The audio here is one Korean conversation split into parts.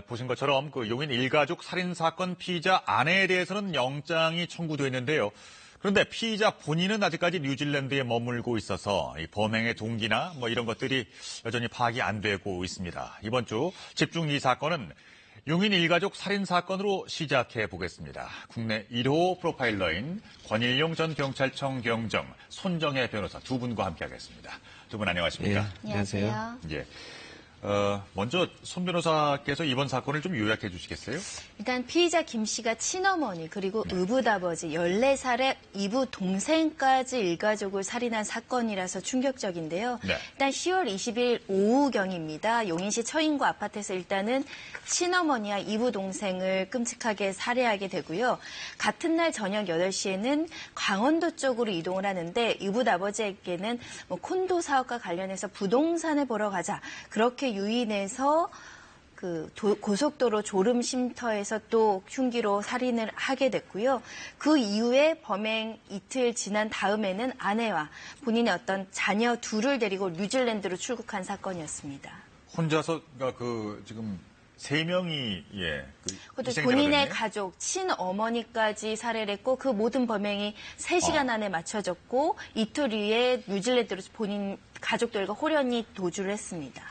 보신 것처럼 그 용인 일가족 살인 사건 피의자 아내에 대해서는 영장이 청구됐는데요. 그런데 피의자 본인은 아직까지 뉴질랜드에 머물고 있어서 이 범행의 동기나 이런 것들이 여전히 파악이 안 되고 있습니다. 이번 주 집중 이 사건은 용인 일가족 살인 사건으로 시작해 보겠습니다. 국내 1호 프로파일러인 권일용 전 경찰청 경정, 손정혜 변호사 두 분과 함께하겠습니다. 두 분 안녕하십니까? 예, 안녕하세요. 예. 먼저 손 변호사께서 이번 사건을 좀 요약해 주시겠어요? 일단 피의자 김 씨가 친어머니 그리고 의붓아버지 14살의 이부 동생까지 일가족을 살인한 사건이라서 충격적인데요. 네. 일단 10월 20일 오후경입니다. 용인시 처인구 아파트에서 일단은 친어머니와 이부 동생을 끔찍하게 살해하게 되고요. 같은 날 저녁 8시에는 강원도 쪽으로 이동을 하는데 의붓아버지에게는 콘도 사업과 관련해서 부동산을 보러 가자. 그렇게 유인해서 고속도로 졸음쉼터에서 또 흉기로 살인을 하게 됐고요. 그 이후에 범행 이틀 지난 다음에는 아내와 본인의 어떤 자녀 둘을 데리고 뉴질랜드로 출국한 사건이었습니다. 혼자서 지금 3명이 그것도 본인의 가족, 친어머니까지 살해를 했고 그 모든 범행이 3시간 안에 맞춰졌고 이틀 후에 뉴질랜드로 본인 가족들과 호련히 도주를 했습니다.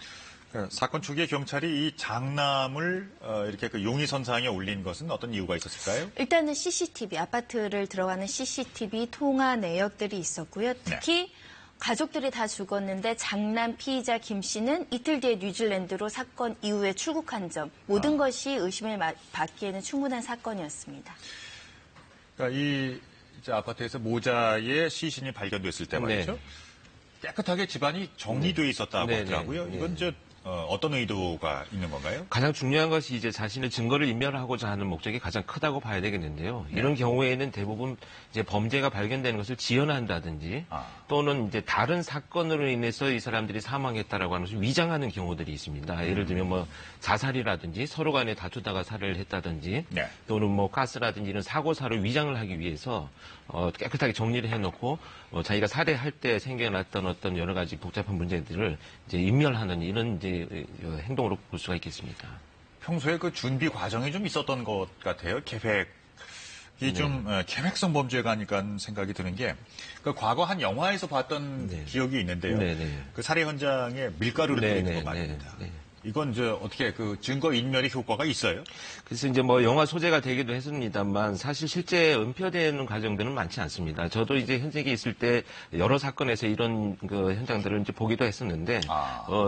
사건 초기에 경찰이 이 장남을 이렇게 용의선상에 올린 것은 어떤 이유가 있었을까요? 일단은 CCTV, 아파트를 들어가는 CCTV 통화 내역들이 있었고요. 특히 가족들이 다 죽었는데 장남 피의자 김 씨는 이틀 뒤에 뉴질랜드로 사건 이후에 출국한 점, 모든 것이 의심을 받기에는 충분한 사건이었습니다. 그러니까 이 아파트에서 모자에 시신이 발견됐을 때 말이죠. 깨끗하게 집안이 정리되어 있었다고 하더라고요. 이건 어떤 의도가 있는 건가요? 가장 중요한 것이 이제 자신의 증거를 인멸하고자 하는 목적이 가장 크다고 봐야 되겠는데요. 이런 경우에는 대부분 이제 범죄가 발견되는 것을 지연한다든지 또는 이제 다른 사건으로 인해서 이 사람들이 사망했다라고 하는 것을 위장하는 경우들이 있습니다. 예를 들면 자살이라든지 서로 간에 다투다가 살해를 했다든지 또는 가스라든지 이런 사고사를 위장을 하기 위해서 깨끗하게 정리를 해놓고 자기가 살해할 때 생겨났던 어떤 여러 가지 복잡한 문제들을 이제 인멸하는 이런 이제 행동으로 볼 수가 있겠습니다. 평소에 그 준비 과정이 좀 있었던 것 같아요. 계획이 좀 계획성 범죄가 아닐까 하는 생각이 드는 게 과거 한 영화에서 봤던 기억이 있는데요. 그 살해 현장에 밀가루를 뿌리는 거 말입니다. 이건 어떻게 증거 인멸의 효과가 있어요? 그래서 이제 영화 소재가 되기도 했습니다만 사실 실제 은폐되는 과정들은 많지 않습니다. 저도 이제 현직에 있을 때 여러 사건에서 이런 현장들을 이제 보기도 했었는데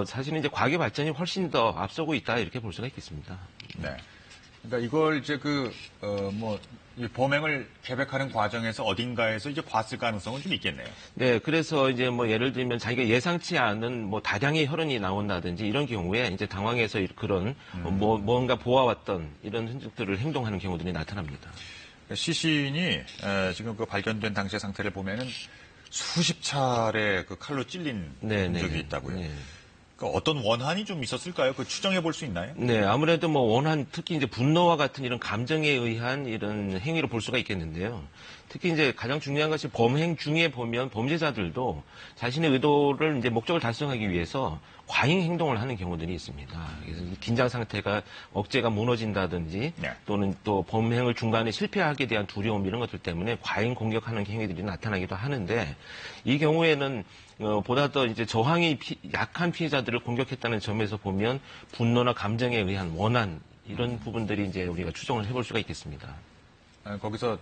사실은 이제 과학의 발전이 훨씬 더 앞서고 있다 이렇게 볼 수가 있겠습니다. 네. 그러니까 이걸 이제 이 범행을 계획하는 과정에서 어딘가에서 이제 봤을 가능성은 좀 있겠네요. 네, 그래서 이제 예를 들면 자기가 예상치 않은 다량의 혈흔이 나온다든지 이런 경우에 이제 당황해서 그런 뭔가 보아왔던 이런 흔적들을 행동하는 경우들이 나타납니다. 시신이 지금 발견된 당시의 상태를 보면은 수십 차례 칼로 찔린 흔적이 있다고요. 그러니까 어떤 원한이 좀 있었을까요? 추정해 볼 수 있나요? 네, 아무래도 원한, 특히 이제 분노와 같은 이런 감정에 의한 이런 행위로 볼 수가 있겠는데요. 특히 이제 가장 중요한 것이 범행 중에 보면 범죄자들도 자신의 의도를 이제 목적을 달성하기 위해서 과잉 행동을 하는 경우들이 있습니다. 그래서 긴장 상태가 억제가 무너진다든지 또는 또 범행을 중간에 실패하게 대한 두려움 이런 것들 때문에 과잉 공격하는 행위들이 나타나기도 하는데 이 경우에는 보다 더 이제 저항이 약한 피해자들을 공격했다는 점에서 보면 분노나 감정에 의한 원한 이런 부분들이 이제 우리가 추정을 해볼 수가 있겠습니다. 거기서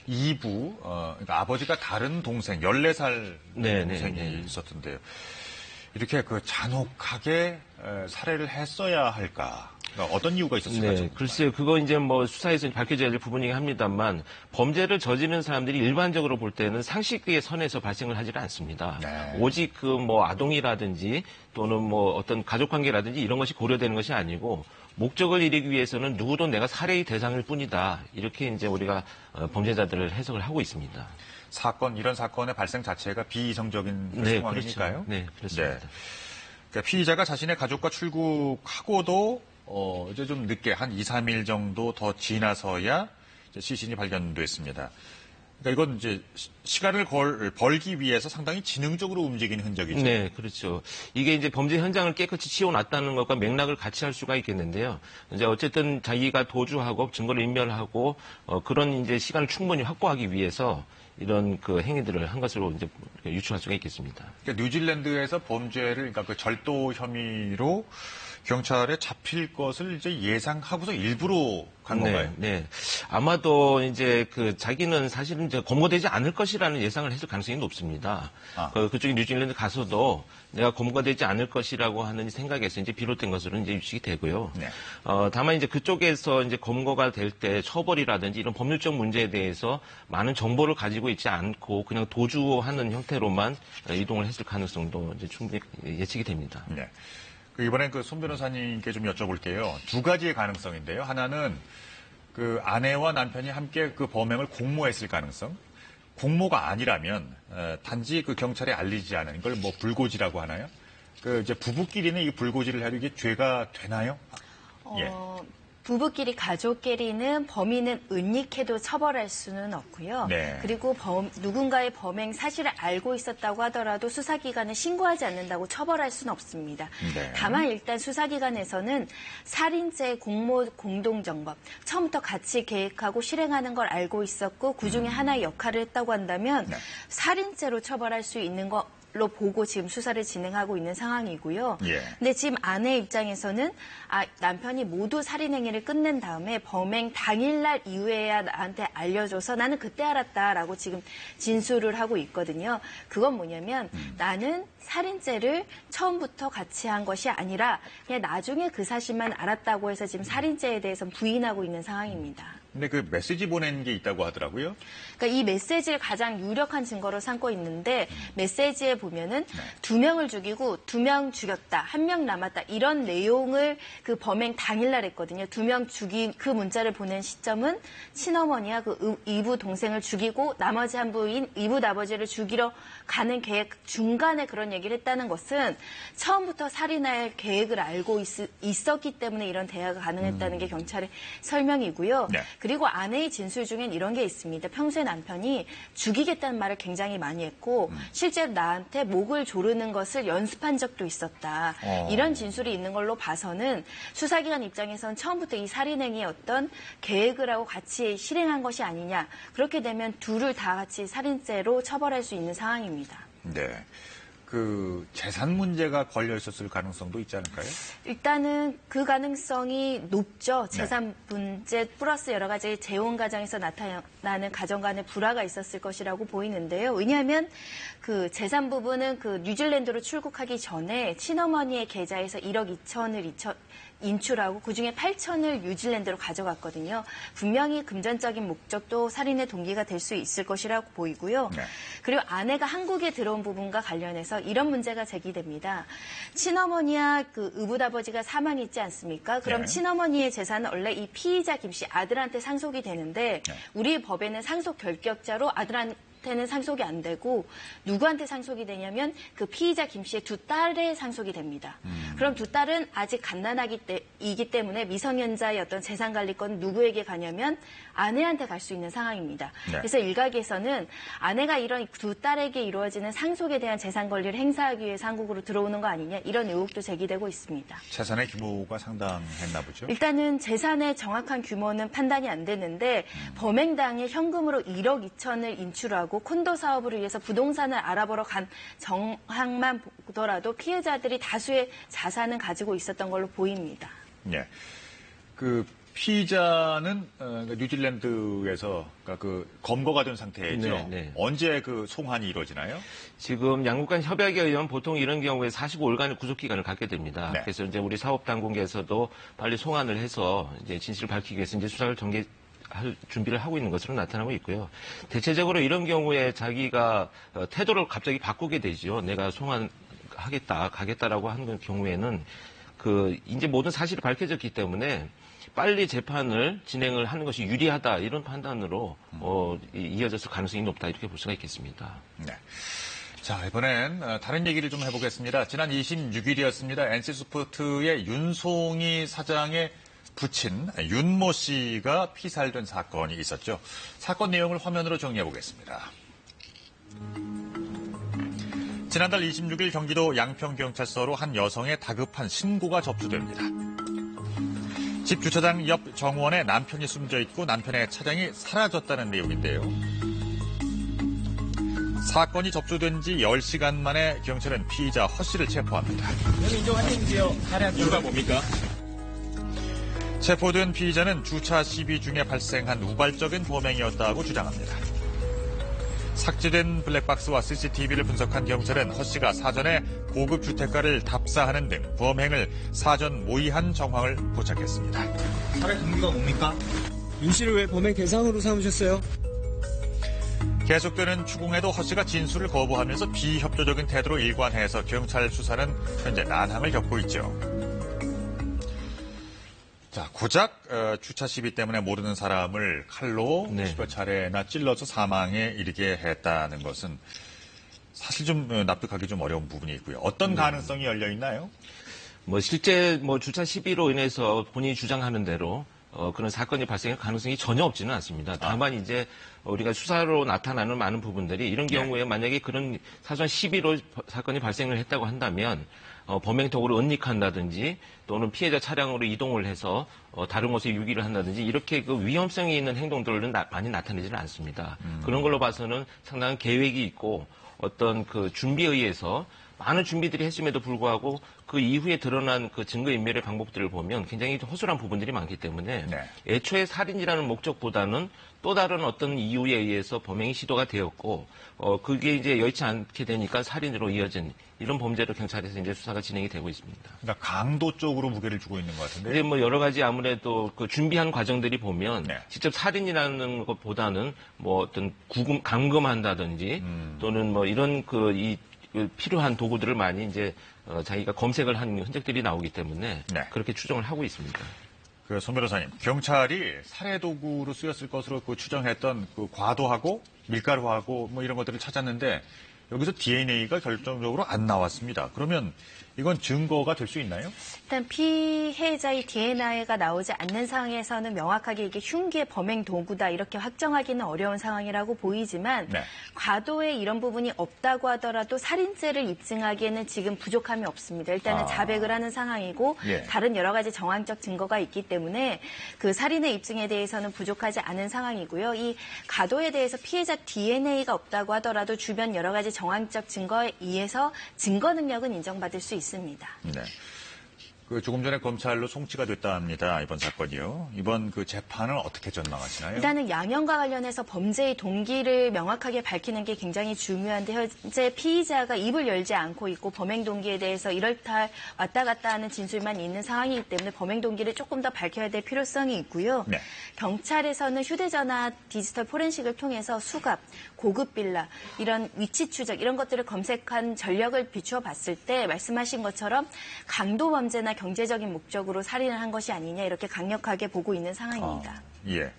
이부, 그러니까 아버지가 다른 동생, 14살 동생이 있었던데요. 이렇게 잔혹하게 살해를 했어야 할까? 그러니까 어떤 이유가 있었을까요? 네, 글쎄요. 그거 이제 수사에서 밝혀져야 될 부분이긴 합니다만 범죄를 저지르는 사람들이 일반적으로 볼 때는 상식의 선에서 발생을 하지는 않습니다. 오직 아동이라든지 또는 어떤 가족관계라든지 이런 것이 고려되는 것이 아니고 목적을 이루기 위해서는 누구도 내가 살해의 대상일 뿐이다. 이렇게 이제 우리가 범죄자들을 해석을 하고 있습니다. 이런 사건의 발생 자체가 비이성적인 상황이니까요. 그렇죠. 네, 그렇습니다. 그러니까 피의자가 자신의 가족과 출국하고도 이제 좀 늦게 한 2, 3일 정도 더 지나서야 이제 시신이 발견됐습니다. 그러니까 이건 이제 시간을 벌기 위해서 상당히 지능적으로 움직이는 흔적이죠. 네, 그렇죠. 이게 이제 범죄 현장을 깨끗이 치워놨다는 것과 맥락을 같이 할 수가 있겠는데요. 이제 어쨌든 자기가 도주하고 증거를 인멸하고 그런 이제 시간을 충분히 확보하기 위해서 이런 그 행위들을 한 것으로 이제 유추할 수가 있겠습니다. 그러니까 뉴질랜드에서 범죄를 그러니까 그 절도 혐의로 경찰에 잡힐 것을 이제 예상하고서 일부러 간 건가요? 네. 아마도 이제 그 자기는 사실은 이제 검거되지 않을 것이라는 예상을 했을 가능성이 높습니다. 그쪽에 뉴질랜드 가서도 내가 검거되지 않을 것이라고 하는 생각에서 이제 비롯된 것으로 이제 유식이 되고요. 네. 다만 이제 그쪽에서 이제 검거가 될 때 처벌이라든지 이런 법률적 문제에 대해서 많은 정보를 가지고 있지 않고 그냥 도주하는 형태로만 이동을 했을 가능성도 이제 충분히 예측이 됩니다. 네. 이번엔 그 손 변호사님께 좀 여쭤볼게요. 두 가지의 가능성인데요. 하나는 그 아내와 남편이 함께 그 범행을 공모했을 가능성. 공모가 아니라면 단지 그 경찰에 알리지 않은 이걸 뭐 불고지라고 하나요? 그 이제 부부끼리는 이 불고지를 해도 이게 죄가 되나요? 예. 부부끼리 가족끼리는 범인은 은닉해도 처벌할 수는 없고요. 네. 그리고 누군가의 범행 사실을 알고 있었다고 하더라도 수사기관에 신고하지 않는다고 처벌할 수는 없습니다. 네. 다만 일단 수사기관에서는 살인죄 공모 공동정범, 처음부터 같이 계획하고 실행하는 걸 알고 있었고 그중에 하나의 역할을 했다고 한다면 네. 살인죄로 처벌할 수 있는 로 보고 지금 수사를 진행하고 있는 상황이고요. 예. 근데 지금 아내 입장에서는 남편이 모두 살인 행위를 끝낸 다음에 범행 당일날 이후에야 나한테 알려줘서 나는 그때 알았다라고 지금 진술을 하고 있거든요. 그건 뭐냐면 나는 살인죄를 처음부터 같이 한 것이 아니라 그냥 나중에 그 사실만 알았다고 해서 지금 살인죄에 대해서는 부인하고 있는 상황입니다. 근데 그 메시지 보낸 게 있다고 하더라고요. 그러니까 이 메시지를 가장 유력한 증거로 삼고 있는데 메시지에 보면은 2명을 죽이고 2명 죽였다, 1명 남았다 이런 내용을 그 범행 당일날 했거든요. 2명 죽인 그 문자를 보낸 시점은 친어머니와 그 이부 동생을 죽이고 나머지 한 부인 이부 아버지를 죽이러 가는 계획 중간에 그런 얘기를 했다는 것은 처음부터 살인할 계획을 알고 있었기 때문에 이런 대화가 가능했다는 게 경찰의 설명이고요. 네. 그리고 아내의 진술 중엔 이런 게 있습니다. 평소에 남편이 죽이겠다는 말을 굉장히 많이 했고 실제로 나한테 목을 조르는 것을 연습한 적도 있었다. 이런 진술이 있는 걸로 봐서는 수사기관 입장에서는 처음부터 이 살인행위의 어떤 계획을 하고 같이 실행한 것이 아니냐. 그렇게 되면 둘을 다 같이 살인죄로 처벌할 수 있는 상황입니다. 네. 그 재산 문제가 걸려 있었을 가능성도 있지 않을까요? 일단은 그 가능성이 높죠. 재산 문제 플러스 여러 가지 재혼 가정에서 나타나는 가정 간의 불화가 있었을 것이라고 보이는데요. 왜냐하면 그 재산 부분은 그 뉴질랜드로 출국하기 전에 친어머니의 계좌에서 1억 2천을 인출하고 그중에 8천을 뉴질랜드로 가져갔거든요. 분명히 금전적인 목적도 살인의 동기가 될 수 있을 것이라고 보이고요. 네. 그리고 아내가 한국에 들어온 부분과 관련해서 이런 문제가 제기됩니다. 친어머니와 그 의붓아버지가 사망했지 않습니까? 그럼 네. 친어머니의 재산은 원래 이 피의자 김 씨 아들한테 상속이 되는데 네. 우리 법에는 상속 결격자로 아들한테는 상속이 안 되고 누구한테 상속이 되냐면 그 피의자 김 씨의 두 딸에 상속이 됩니다. 그럼 두 딸은 아직 갓난아기이기 때문에 미성년자의 어떤 재산 관리권 누구에게 가냐면 아내한테 갈 수 있는 상황입니다. 네. 그래서 일각에서는 아내가 이런 두 딸에게 이루어지는 상속에 대한 재산 권리를 행사하기 위해서 한국으로 들어오는 거 아니냐 이런 의혹도 제기되고 있습니다. 재산의 규모가 상당했나 보죠. 일단은 재산의 정확한 규모는 판단이 안 되는데 범행 당일 현금으로 1억 2천을 인출하고 콘도 사업을 위해서 부동산을 알아보러 간 정황만 보더라도 피해자들이 다수의 자산은 가지고 있었던 걸로 보입니다. 네. 그 피의자는 뉴질랜드에서 그러니까 그 검거가 된 상태죠. 네. 언제 그 송환이 이루어지나요? 지금 양국 간 협약에 의하면 보통 이런 경우에 45일간의 구속기간을 갖게 됩니다. 네. 그래서 이제 우리 사법당국에서도 빨리 송환을 해서 이제 진실을 밝히기 위해서 이제 수사를 할 준비를 하고 있는 것으로 나타나고 있고요. 대체적으로 이런 경우에 자기가 태도를 갑자기 바꾸게 되죠. 내가 가겠다라고 하는 경우에는 이제 모든 사실이 밝혀졌기 때문에 빨리 재판을 진행을 하는 것이 유리하다 이런 판단으로 이어졌을 가능성이 높다 이렇게 볼 수가 있겠습니다. 네. 자, 이번엔 다른 얘기를 좀 해보겠습니다. 지난 26일이었습니다. NC스포츠의 윤송희 사장의 부친 윤모 씨가 피살된 사건이 있었죠. 사건 내용을 화면으로 정리해 보겠습니다. 지난달 26일 경기도 양평경찰서로 한 여성의 다급한 신고가 접수됩니다. 집 주차장 옆 정원에 남편이 숨져 있고 남편의 차량이 사라졌다는 내용인데요. 사건이 접수된 지 10시간 만에 경찰은 피의자 허 씨를 체포합니다. 이유가 뭡니까? 체포된 피의자는 주차 시비 중에 발생한 우발적인 범행이었다고 주장합니다. 삭제된 블랙박스와 CCTV를 분석한 경찰은 허 씨가 사전에 고급 주택가를 답사하는 등 범행을 사전 모의한 정황을 포착했습니다. 살해 동기가 뭡니까? 윤 씨를 왜 범행 대상으로 삼으셨어요? 계속되는 추궁에도 허 씨가 진술을 거부하면서 비협조적인 태도로 일관해서 경찰 수사는 현재 난항을 겪고 있죠. 자, 고작 주차 시비 때문에 모르는 사람을 칼로 수백 차례나 찔러서 사망에 이르게 했다는 것은 사실 좀 납득하기 좀 어려운 부분이 있고요. 어떤 가능성이 열려 있나요? 실제 주차 시비로 인해서 본인이 주장하는 대로 그런 사건이 발생할 가능성이 전혀 없지는 않습니다. 다만 이제 우리가 수사로 나타나는 많은 부분들이 이런 경우에 만약에 그런 사전 시비로 사건이 발생을 했다고 한다면 범행 도구를 은닉한다든지 또는 피해자 차량으로 이동을 해서 다른 곳에 유기를 한다든지 이렇게 그 위험성이 있는 행동들은 많이 나타나지는 않습니다. 그런 걸로 봐서는 상당한 계획이 있고 어떤 그 준비에 의해서 많은 준비들이 했음에도 불구하고 그 이후에 드러난 그 증거인멸의 방법들을 보면 굉장히 허술한 부분들이 많기 때문에 애초에 살인이라는 목적보다는 또 다른 어떤 이유에 의해서 범행이 시도가 되었고 그게 이제 여의치 않게 되니까 살인으로 이어진 이런 범죄로 경찰에서 이제 수사가 진행이 되고 있습니다. 그러니까 강도 쪽으로 무게를 주고 있는 것 같은데. 이제 여러 가지 아무래도 그 준비한 과정들이 보면 직접 살인이라는 것보다는 어떤 감금한다든지 또는 이런 필요한 도구들을 많이 이제 자기가 검색을 한 흔적들이 나오기 때문에 그렇게 추정을 하고 있습니다. 손 변호사님, 경찰이 살해 도구로 쓰였을 것으로 추정했던 과도하고 밀가루하고 이런 것들을 찾았는데 여기서 DNA가 결정적으로 안 나왔습니다. 그러면 이건 증거가 될 수 있나요? 일단 피해자의 DNA가 나오지 않는 상황에서는 명확하게 이게 흉기의 범행 도구다 이렇게 확정하기는 어려운 상황이라고 보이지만 과도의 이런 부분이 없다고 하더라도 살인죄를 입증하기에는 지금 부족함이 없습니다. 일단은 자백을 하는 상황이고 다른 여러 가지 정황적 증거가 있기 때문에 그 살인의 입증에 대해서는 부족하지 않은 상황이고요. 이 과도에 대해서 피해자 DNA가 없다고 하더라도 주변 여러 가지 정황적 증거에 의해서 증거 능력은 인정받을 수 있습니다. 네. 조금 전에 검찰로 송치가 됐다 합니다. 이번 사건이요. 이번 재판은 어떻게 전망하시나요? 일단은 양형과 관련해서 범죄의 동기를 명확하게 밝히는 게 굉장히 중요한데 현재 피의자가 입을 열지 않고 있고 범행 동기에 대해서 이럴다 왔다 갔다 하는 진술만 있는 상황이기 때문에 범행 동기를 조금 더 밝혀야 될 필요성이 있고요. 경찰에서는 휴대전화 디지털 포렌식을 통해서 수갑, 고급 빌라, 이런 위치 추적 이런 것들을 검색한 전력을 비추어 봤을 때 말씀하신 것처럼 강도 범죄나 경제적인 목적으로 살인을 한 것이 아니냐 이렇게 강력하게 보고 있는 상황입니다. 예.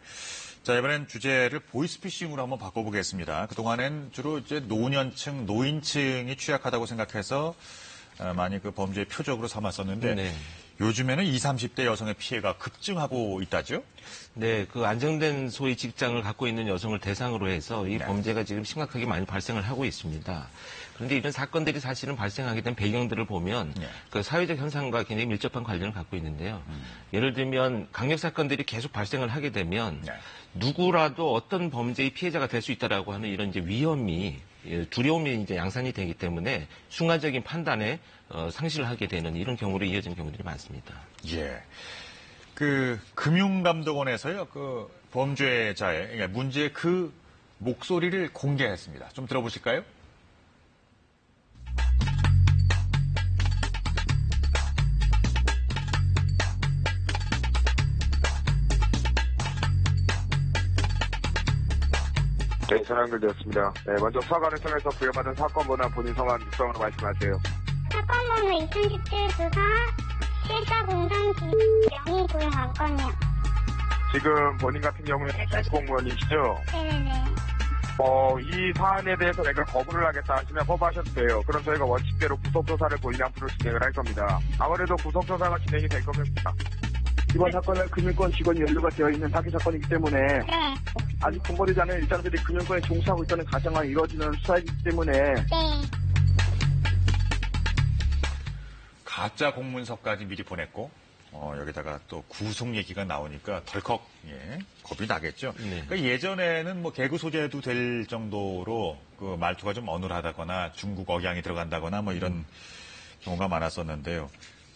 자, 이번엔 주제를 보이스피싱으로 한번 바꿔보겠습니다. 그동안엔 주로 이제 노년층, 노인층이 취약하다고 생각해서 많이 범죄의 표적으로 삼았었는데 요즘에는 20, 30대 여성의 피해가 급증하고 있다죠? 네, 안정된 소위 직장을 갖고 있는 여성을 대상으로 해서 이 범죄가 지금 심각하게 많이 발생을 하고 있습니다. 그런데 이런 사건들이 사실은 발생하게 된 배경들을 보면 그 사회적 현상과 굉장히 밀접한 관련을 갖고 있는데요. 예를 들면 강력 사건들이 계속 발생을 하게 되면 누구라도 어떤 범죄의 피해자가 될 수 있다라고 하는 이런 이제 위험이 두려움이 이제 양산이 되기 때문에 순간적인 판단에 상실을 하게 되는 이런 경우로 이어지는 경우들이 많습니다. 예. 금융감독원에서요, 범죄자의, 그러니까 문제의 목소리를 공개했습니다. 좀 들어보실까요? 네, 전화 연결되었습니다. 네, 먼저 사과를 통해서 부여받은 사건번호와 본인 성함 육성으로 말씀하세요. 사건번호 2017 수사 7403 명의고용 안건이요. 지금 본인 같은 경우는 공무원이시죠? 네네네. 이 사안에 대해서 내가 거부를 하겠다 하시면 거부하셔도 돼요. 그럼 저희가 원칙대로 구속조사를 본인 앞으로 진행을 할 겁니다. 아무래도 구속조사가 진행이 될 겁니다. 이번 사건은 금융권 직원이 연루가 되어 있는 사기 사건이기 때문에 네. 아직 공범되지 않은 일당들이 금융권에 종사하고 있다는 가정하에 이루어지는 수사이기 때문에 네. 가짜 공문서까지 미리 보냈고 여기다가 또 구속 얘기가 나오니까 덜컥 겁이 나겠죠. 네. 그러니까 예전에는 뭐 개그 소재도 될 정도로 그 말투가 좀 어눌하다거나 중국 억양이 들어간다거나 뭐 이런 경우가 많았었는데요.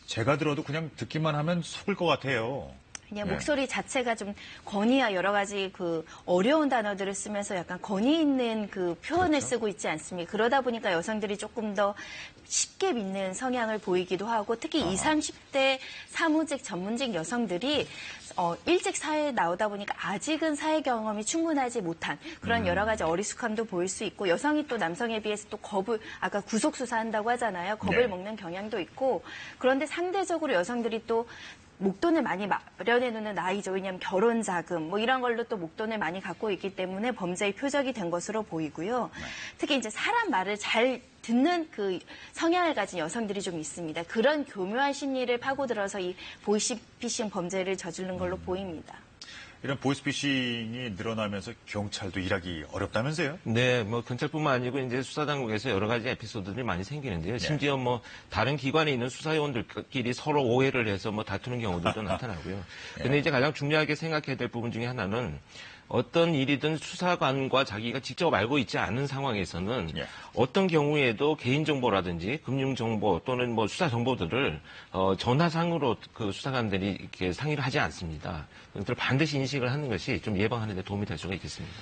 제가 들어도 그냥 듣기만 하면 속을 것 같아요. 그냥 네. 목소리 자체가 좀 건의와 여러 가지 그 어려운 단어들을 쓰면서 약간 건의 있는 그 표현을 그렇죠. 쓰고 있지 않습니까? 그러다 보니까 여성들이 조금 더 쉽게 믿는 성향을 보이기도 하고 특히 20, 30대 사무직, 전문직 여성들이 일찍 사회에 나오다 보니까 아직은 사회 경험이 충분하지 못한 그런 여러 가지 어리숙함도 보일 수 있고 여성이 또 남성에 비해서 또 겁을 아까 구속수사한다고 하잖아요. 겁을 네. 먹는 경향도 있고 그런데 상대적으로 여성들이 또 목돈을 많이 마련해 놓는 나이죠. 왜냐하면 결혼 자금 뭐 이런 걸로 또 목돈을 많이 갖고 있기 때문에 범죄의 표적이 된 것으로 보이고요. 특히 이제 사람 말을 잘 듣는 그 성향을 가진 여성들이 좀 있습니다. 그런 교묘한 심리를 파고들어서 이 보이스피싱 범죄를 저지른 걸로 보입니다. 이런 보이스피싱이 늘어나면서 경찰도 일하기 어렵다면서요? 네, 뭐 경찰뿐만 아니고 이제 수사당국에서 여러 가지 에피소드들이 많이 생기는데요. 심지어 뭐 다른 기관에 있는 수사요원들끼리 서로 오해를 해서 뭐 다투는 경우들도 나타나고요. 근데 이제 가장 중요하게 생각해야 될 부분 중에 하나는 어떤 일이든 수사관과 자기가 직접 알고 있지 않은 상황에서는 어떤 경우에도 개인정보라든지 금융정보 또는 뭐 수사정보들을 전화상으로 그 수사관들이 이렇게 상의를 하지 않습니다. 그것을 반드시 인식을 하는 것이 좀 예방하는 데 도움이 될 수가 있겠습니다.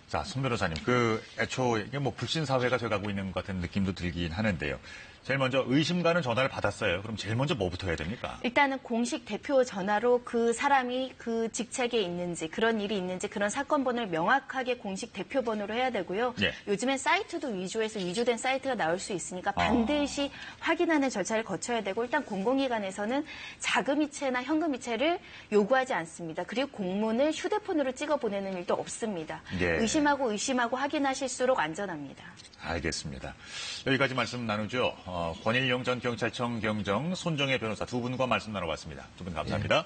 자, 손 변호사님, 애초에 이게 뭐 불신 사회가 돼가고 있는 것 같은 느낌도 들긴 하는데요. 제일 먼저 의심 가는 전화를 받았어요. 그럼 제일 먼저 뭐부터 해야 됩니까? 일단은 공식 대표 전화로 그 사람이 그 직책에 있는지 그런 일이 있는지 그런 사건 번호를 명확하게 공식 대표 번호로 해야 되고요. 요즘엔 사이트도 위조된 사이트가 나올 수 있으니까 반드시 확인하는 절차를 거쳐야 되고 일단 공공기관에서는 자금이체나 현금이체를 요구하지 않습니다. 그리고 공문을 휴대폰으로 찍어 보내는 일도 없습니다. 의심하고 확인하실수록 안전합니다. 알겠습니다. 여기까지 말씀 나누죠. 권일용 전 경찰청 경정, 손정혜 변호사 두 분과 말씀 나눠봤습니다. 두 분 감사합니다.